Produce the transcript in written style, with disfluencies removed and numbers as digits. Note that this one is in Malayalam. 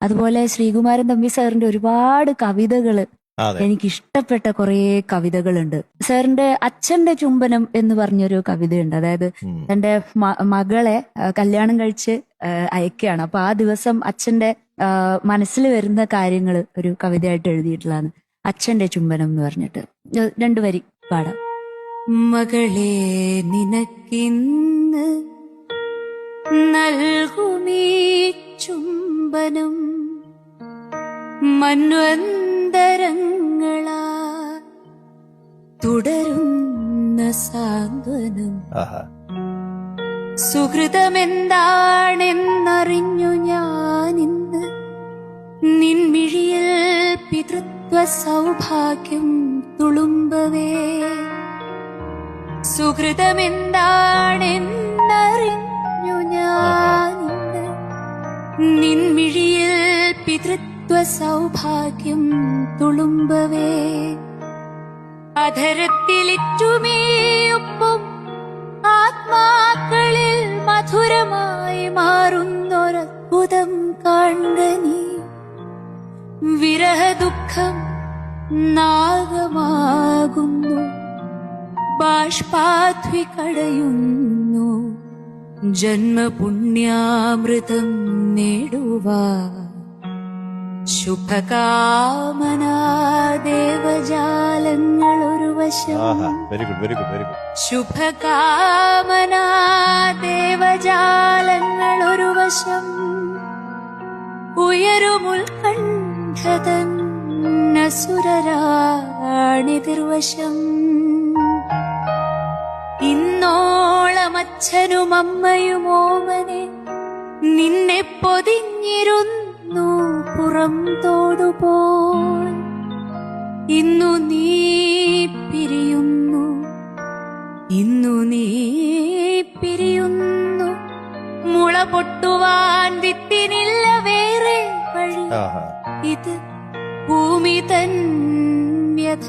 അതുപോലെ ശ്രീകുമാരൻ തമ്പി സാറിന്റെ ഒരുപാട് കവിതകള് എനിക്ക് ഇഷ്ടപ്പെട്ട കുറെ കവിതകളുണ്ട്. സാറിന്റെ അച്ഛന്റെ ചുംബനം എന്ന് പറഞ്ഞൊരു കവിതയുണ്ട്. അതായത് തന്റെ മകളെ കല്യാണം കഴിച്ച് അയക്കുകയാണ്. അപ്പൊ ആ ദിവസം അച്ഛന്റെ മനസ്സിൽ വരുന്ന കാര്യങ്ങൾ ഒരു കവിതയായിട്ട് എഴുതിയിട്ടുള്ളതാണ്. അച്ഛന്റെ ചുംബനം എന്ന് പറഞ്ഞിട്ട് 2 വരി പാടാം. മകളെ നിനക്കിന്ന് നൽകുമീ ചുംബനം മന്വന്തരങ്ങളാ തുടരുന്ന സാന്ത്വനം. സുഹൃതമെന്താണെന്നറിഞ്ഞു ഞാനിന്ന് നിൻമിഴിയിൽ പിതൃത്വ സൗഭാഗ്യം തുളുമ്പവേ. സുഹൃതമെന്താണെന്നറിഞ്ഞു ഞാനിന്ന് നിൻമിഴിയിൽ പിതൃത്വ സൗഭാഗ്യം തുളുമ്പവേ. അധരത്തിലിറ്റുമേയൊപ്പം ആത്മാക്കളിൽ മധുരമായി മാറുന്നൊരത്ഭുതം കാണുക നീ. വിരഹദുഃഖം നാഗമാകുന്നു, ബാഷ്പാധ്വി കടയുന്നു, ജന്മപുണ്യാമൃതം നേടുവാൻ. ശുഭകാമനാ ദേവജാലങ്ങൾ ഒരു വശം, ശുഭകാമനാ ദേവജാലങ്ങൾ ഒരു വശം, ഉയരുമുൽക്കണ്ഠതൻ അസുരരാണിതിർവശം. ഇന്നോളമച്ഛനും അമ്മയും ഓമനെ നിന്നെ പൊതിഞ്ഞിരുന്നു പുറം തോടുപോൽ. ഇന്നു നീ പിരിയുന്നു, ഇന്നു നീ പിരിയുന്നു. മുള പൊട്ടുവാൻ വിത്തിനില്ല വേറെ വഴി. ഇത് ഭൂമി തൻ വ്യഥ.